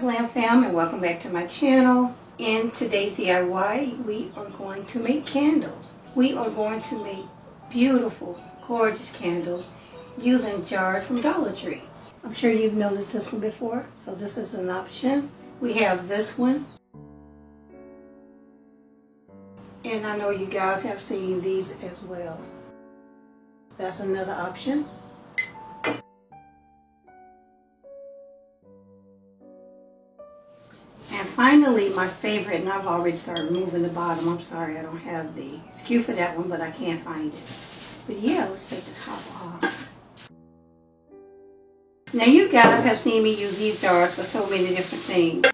Glam Fam, and welcome back to my channel. In today's DIY, we are going to make candles. We are going to make beautiful, gorgeous candles using jars from Dollar Tree. I'm sure you've noticed this one before, so this is an option. We have this one, and I know you guys have seen these as well. That's another option. And finally, my favorite, and I've already started removing the bottom. I'm sorry, I don't have the SKU for that one, but I can't find it. But yeah, let's take the top off. Now you guys have seen me use these jars for so many different things.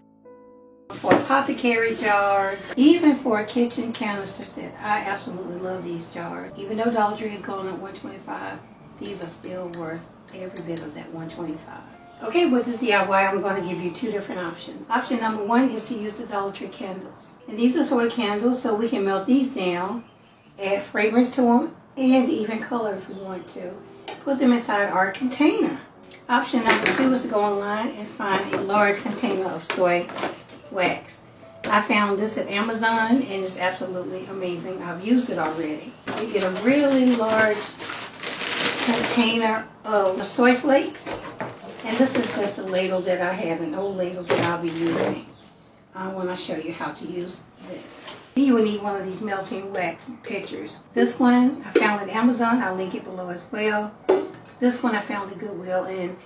For apothecary jars, even for a kitchen canister set. I absolutely love these jars. Even though Dollar Tree is going at $125, these are still worth every bit of that $125. Okay, with this DIY, I'm going to give you two different options. Option number one is to use the Dollar Tree candles. And these are soy candles, so we can melt these down, add fragrance to them, and even color if we want to. Put them inside our container. Option number two is to go online and find a large container of soy wax. I found this at Amazon, and it's absolutely amazing. I've used it already. You get a really large container of soy flakes. And this is just a ladle that I had, an old ladle that I'll be using when I show you how to use this. You will need one of these melting wax pitchers. This one I found at Amazon. I'll link it below as well. This one I found at Goodwill, and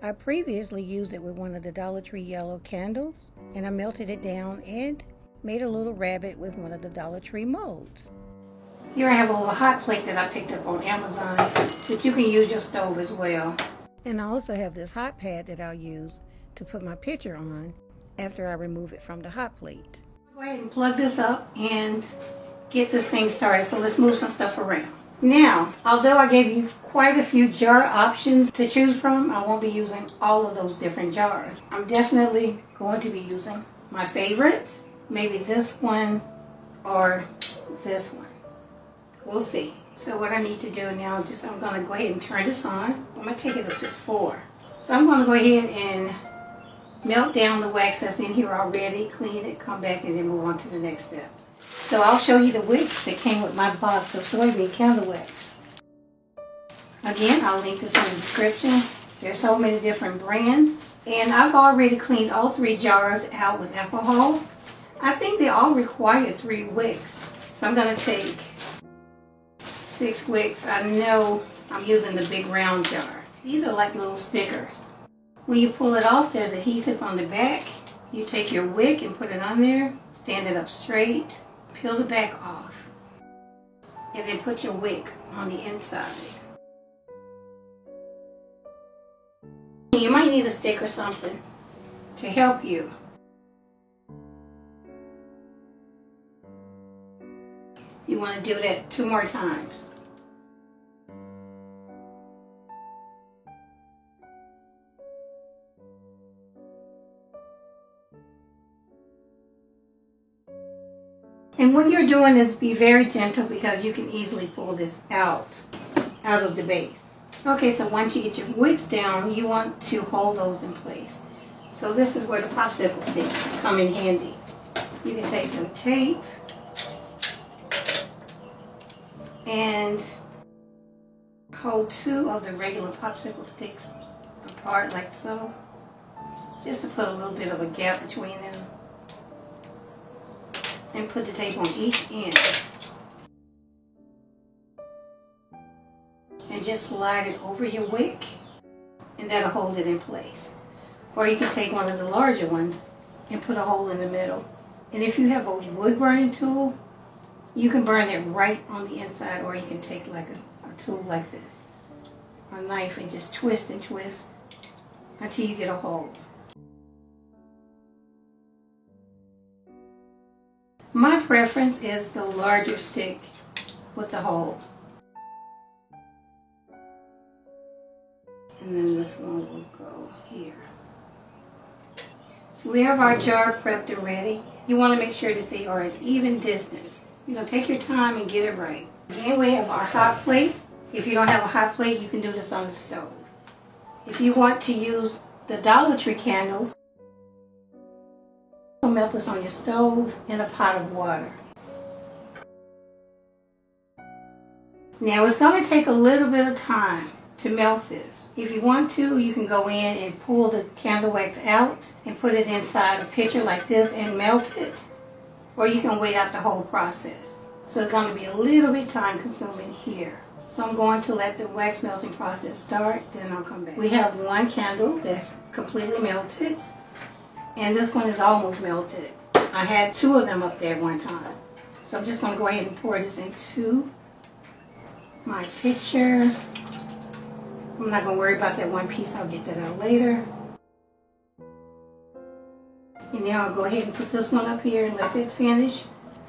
I previously used it with one of the Dollar Tree yellow candles, and I melted it down and made a little rabbit with one of the Dollar Tree molds. Here I have a little hot plate that I picked up on Amazon, but you can use your stove as well. And I also have this hot pad that I'll use to put my pitcher on after I remove it from the hot plate. Go ahead and plug this up and get this thing started. So let's move some stuff around. Now, although I gave you quite a few jar options to choose from, I won't be using all of those different jars. I'm definitely going to be using my favorite, maybe this one or this one. We'll see. So what I need to do now is just, I'm going to go ahead and turn this on. I'm going to take it up to 4. So I'm going to go ahead and melt down the wax that's in here already, clean it, come back, and then move on to the next step. So I'll show you the wicks that came with my box of soybean candle wax. Again, I'll link this in the description. There's so many different brands. And I've already cleaned all 3 jars out with alcohol. I think they all require 3 wicks. So I'm going to take 6 wicks. I know I'm using the big round jar. These are like little stickers. When you pull it off, there's adhesive on the back. You take your wick and put it on there, stand it up straight, peel the back off, and then put your wick on the inside. You might need a stick or something to help you. You want to do that 2 more times. And when you're doing this, be very gentle because you can easily pull this out of the base. Okay, so once you get your wicks down, you want to hold those in place. So this is where the popsicle sticks come in handy. You can take some tape and hold 2 of the regular popsicle sticks apart like so, just to put a little bit of a gap between them. And put the tape on each end. And just slide it over your wick, and that'll hold it in place. Or you can take one of the larger ones and put a hole in the middle. And if you have a wood burning tool, you can burn it right on the inside, or you can take like a tool like this, a knife, and just twist and twist until you get a hole. My preference is the larger stick with the hole. And then this one will go here. So we have our jar prepped and ready. You want to make sure that they are at even distance. You know, take your time and get it right. Again, we have our hot plate. If you don't have a hot plate, you can do this on the stove. If you want to use the Dollar Tree candles, melt this on your stove in a pot of water. Now it's going to take a little bit of time to melt this. If you want to, you can go in and pull the candle wax out and put it inside a pitcher like this and melt it. Or you can wait out the whole process. So it's going to be a little bit time consuming here. So I'm going to let the wax melting process start, then I'll come back. We have one candle that's completely melted, and this one is almost melted. I had two of them up there at one time. So I'm just going to go ahead and pour this into my pitcher. I'm not going to worry about that one piece, I'll get that out later. And now I'll go ahead and put this one up here and let it finish.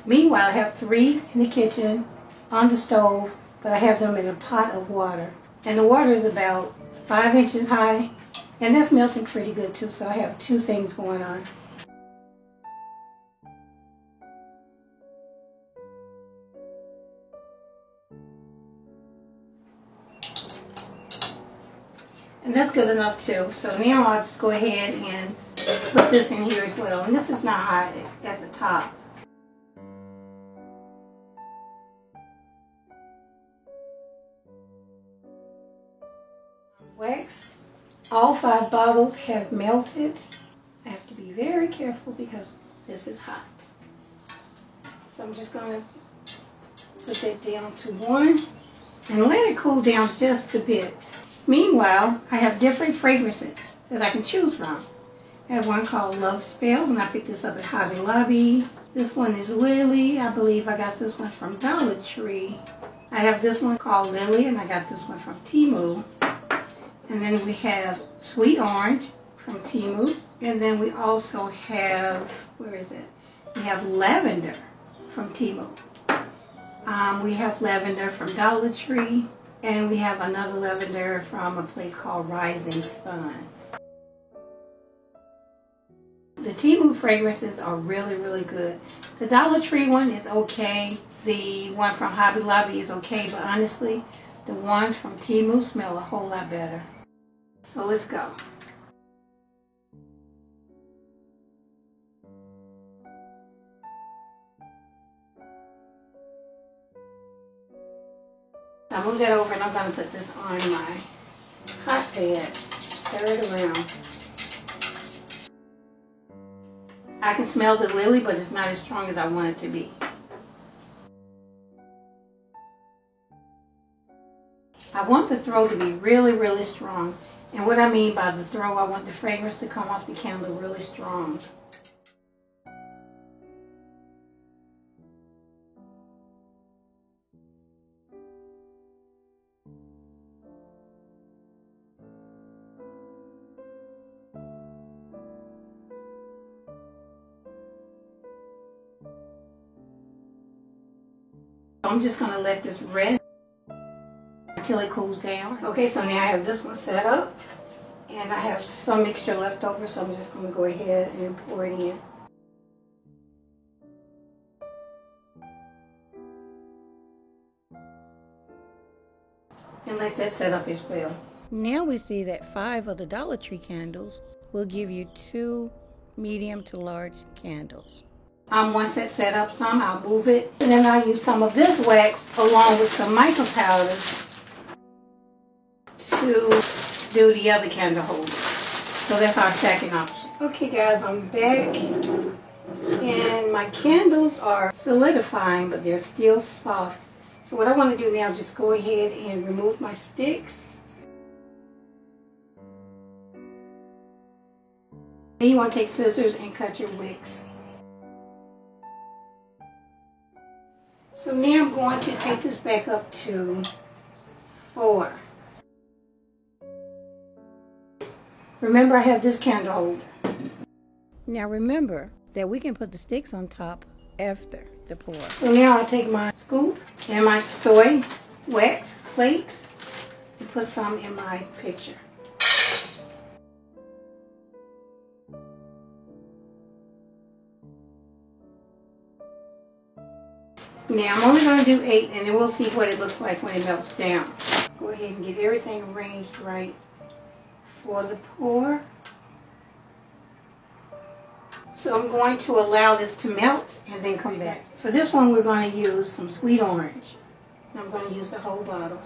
Meanwhile, I have 3 in the kitchen on the stove, but I have them in a pot of water. And the water is about 5 inches high, and that's melting pretty good too, so I have 2 things going on. And that's good enough too. So now I'll just go ahead and put this in here as well. And this is not hot at the top. Wax. All 5 bottles have melted. I have to be very careful because this is hot. So I'm just going to put that down to 1 and let it cool down just a bit. Meanwhile, I have different fragrances that I can choose from. I have one called Love Spells, and I picked this up at Hobby Lobby. This one is Lily. I believe I got this one from Dollar Tree. I have this one called Lily, and I got this one from Temu. And then we have Sweet Orange from Temu. And then we also have, where is it? We have Lavender from Temu. We have Lavender from Dollar Tree. And we have another lavender from a place called Rising Sun. The Temu fragrances are really, really good. The Dollar Tree one is okay. The one from Hobby Lobby is okay, but honestly, the ones from Temu smell a whole lot better. So let's go. I'll move that over and I'm going to put this on my hot pad. Stir it around. I can smell the lily, but it's not as strong as I want it to be. I want the throw to be really, really strong. And what I mean by the throw, I want the fragrance to come off the candle really strong. I'm just going to let this rest until it cools down. Okay, so now I have this one set up, and I have some mixture left over, so I'm just going to go ahead and pour it in. And let that set up as well. Now we see that 5 of the Dollar Tree candles will give you 2 medium to large candles. Once that's set up some, I'll move it. And then I'll use some of this wax along with some mica powders to do the other candle holder. So that's our second option. Okay guys, I'm back. And my candles are solidifying, but they're still soft. So what I want to do now is just go ahead and remove my sticks. Then you want to take scissors and cut your wicks. So now I'm going to take this back up to 4. Remember, I have this candle holder. Now remember that we can put the sticks on top after the pour. So now I'll take my scoop and my soy wax flakes and put some in my pitcher. Now I'm only going to do 8, and then we'll see what it looks like when it melts down. Go ahead and get everything arranged right for the pour. So I'm going to allow this to melt and then come back. For this one, we're going to use some sweet orange. I'm going to use the whole bottle.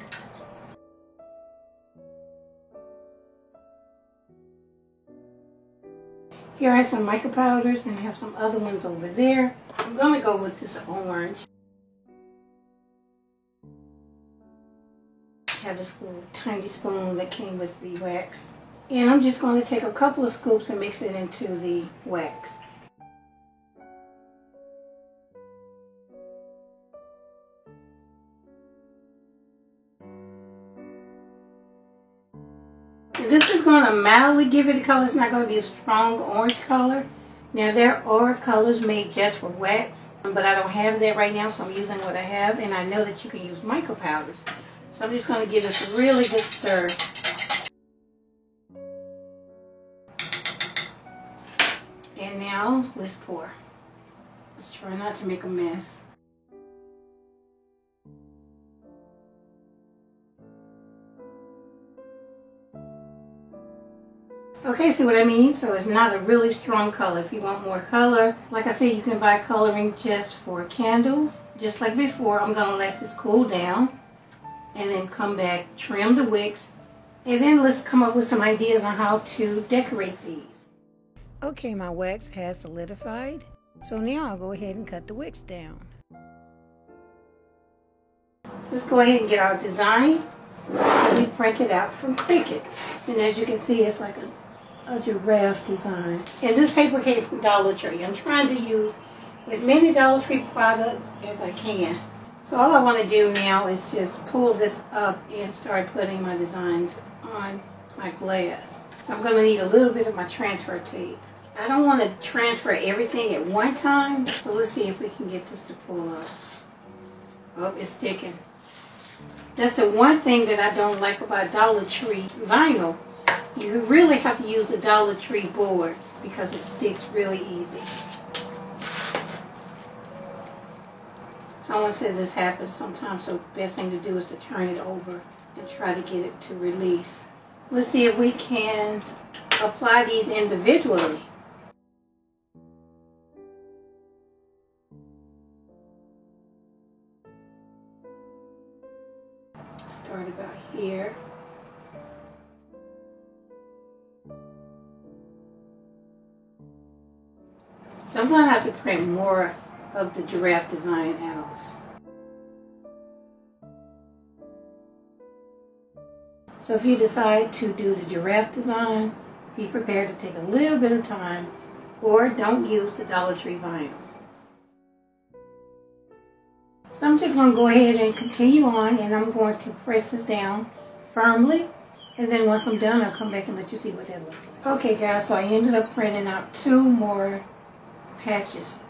Here I have some mica powders and I have some other ones over there. I'm going to go with this orange. I have this little tiny spoon that came with the wax. And I'm just going to take a couple of scoops and mix it into the wax. And this is going to mildly give it a color. It's not going to be a strong orange color. Now there are colors made just for wax, but I don't have that right now, so I'm using what I have. And I know that you can use mica powders. So I'm just going to give this a really good stir. And now let's pour. Let's try not to make a mess. Okay, see what I mean? So it's not a really strong color. If you want more color, like I said, you can buy coloring just for candles. Just like before, I'm going to let this cool down and then come back, trim the wicks, and then let's come up with some ideas on how to decorate these. Okay, my wax has solidified, so now I'll go ahead and cut the wicks down. Let's go ahead and get our design that we printed out from Cricut. And as you can see, it's like a giraffe design. And this paper came from Dollar Tree. I'm trying to use as many Dollar Tree products as I can. So all I want to do now is just pull this up and start putting my designs on my glass. So I'm going to need a little bit of my transfer tape. I don't want to transfer everything at one time, so let's see if we can get this to pull up. Oh, it's sticking. That's the one thing that I don't like about Dollar Tree vinyl. You really have to use the Dollar Tree boards because it sticks really easy. Someone says this happens sometimes, so the best thing to do is to turn it over and try to get it to release. Let's see if we can apply these individually. Start about here. So I'm going to have to print more of the giraffe design out. So if you decide to do the giraffe design, be prepared to take a little bit of time, or don't use the Dollar Tree vinyl. So I'm just going to go ahead and continue on, and I'm going to press this down firmly, and then once I'm done, I'll come back and let you see what that looks like. Okay guys, so I ended up printing out 2 more patches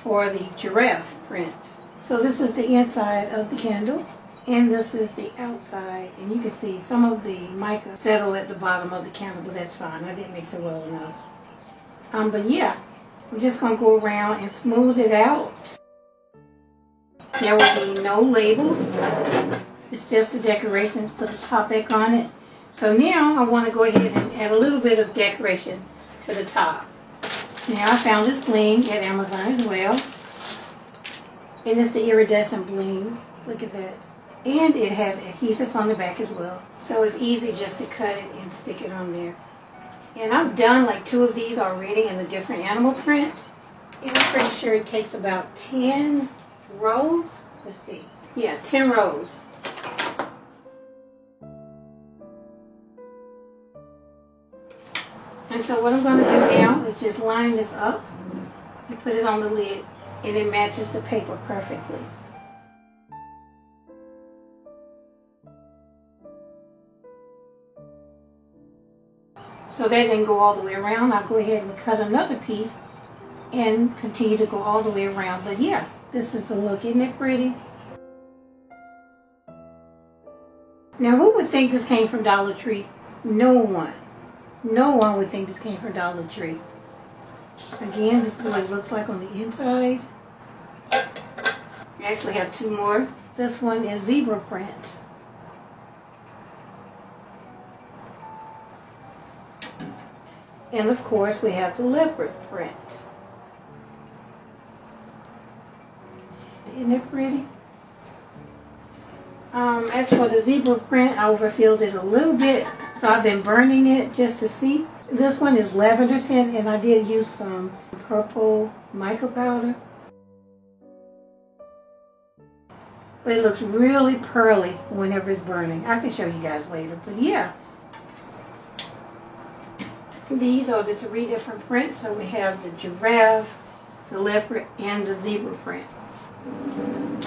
for the giraffe print. So this is the inside of the candle, and this is the outside, and you can see some of the mica settled at the bottom of the candle, but that's fine. I didn't mix it well enough. But yeah, I'm just going to go around and smooth it out. There will be no label. It's just the decorations. Put a top back on it. So now I want to go ahead and add a little bit of decoration to the top. Now I found this bling at Amazon as well. And it's the iridescent bling. Look at that. And it has adhesive on the back as well. So it's easy just to cut it and stick it on there. And I've done like 2 of these already in a different animal print. And I'm pretty sure it takes about 10 rows. Let's see. Yeah, 10 rows. And so what I'm going to do now is just line this up and put it on the lid, and it matches the paper perfectly. So that didn't go all the way around. I'll go ahead and cut another piece and continue to go all the way around. But yeah, this is the look. Isn't it pretty? Now who would think this came from Dollar Tree? No one. No one would think this came from Dollar Tree. Again, this is what it looks like on the inside. We actually have 2 more. This one is zebra print. And of course we have the leopard print. Isn't it pretty? As for the zebra print, I overfilled it a little bit, so I've been burning it just to see. This one is lavender scent, and I did use some purple mica powder. But it looks really pearly whenever it's burning. I can show you guys later, but yeah. These are the 3 different prints. So we have the giraffe, the leopard, and the zebra print.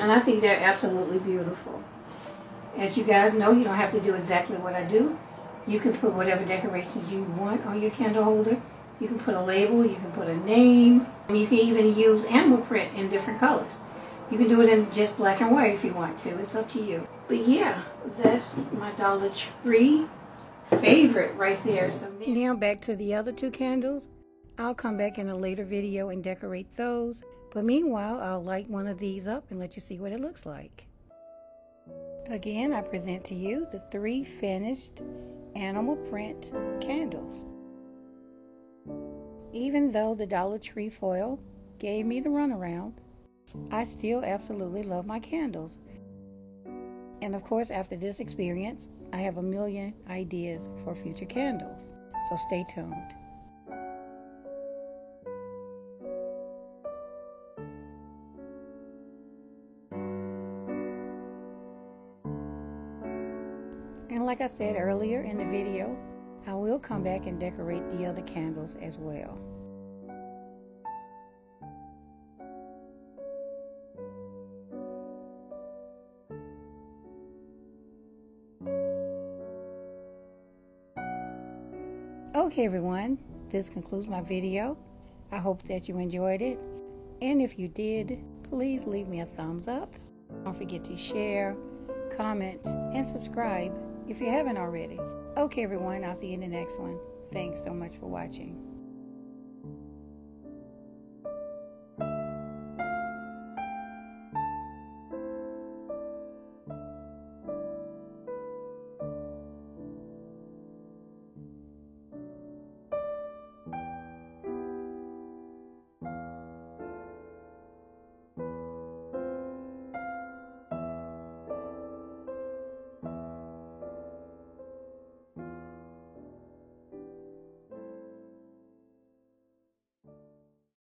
And I think they're absolutely beautiful. As you guys know, you don't have to do exactly what I do. You can put whatever decorations you want on your candle holder. You can put a label, you can put a name. And you can even use animal print in different colors. You can do it in just black and white if you want to. It's up to you. But yeah, that's my Dollar Tree favorite right there. So now back to the other 2 candles. I'll come back in a later video and decorate those. But meanwhile, I'll light one of these up and let you see what it looks like. Again, I present to you the 3 finished animal print candles. Even though the Dollar Tree foil gave me the runaround, I still absolutely love my candles. And of course, after this experience, I have a million ideas for future candles. So stay tuned. And like I said earlier in the video, I will come back and decorate the other candles as well. Okay everyone, this concludes my video. I hope that you enjoyed it. And if you did, please leave me a thumbs up. Don't forget to share, comment, and subscribe if you haven't already. Okay everyone, I'll see you in the next one. Thanks so much for watching.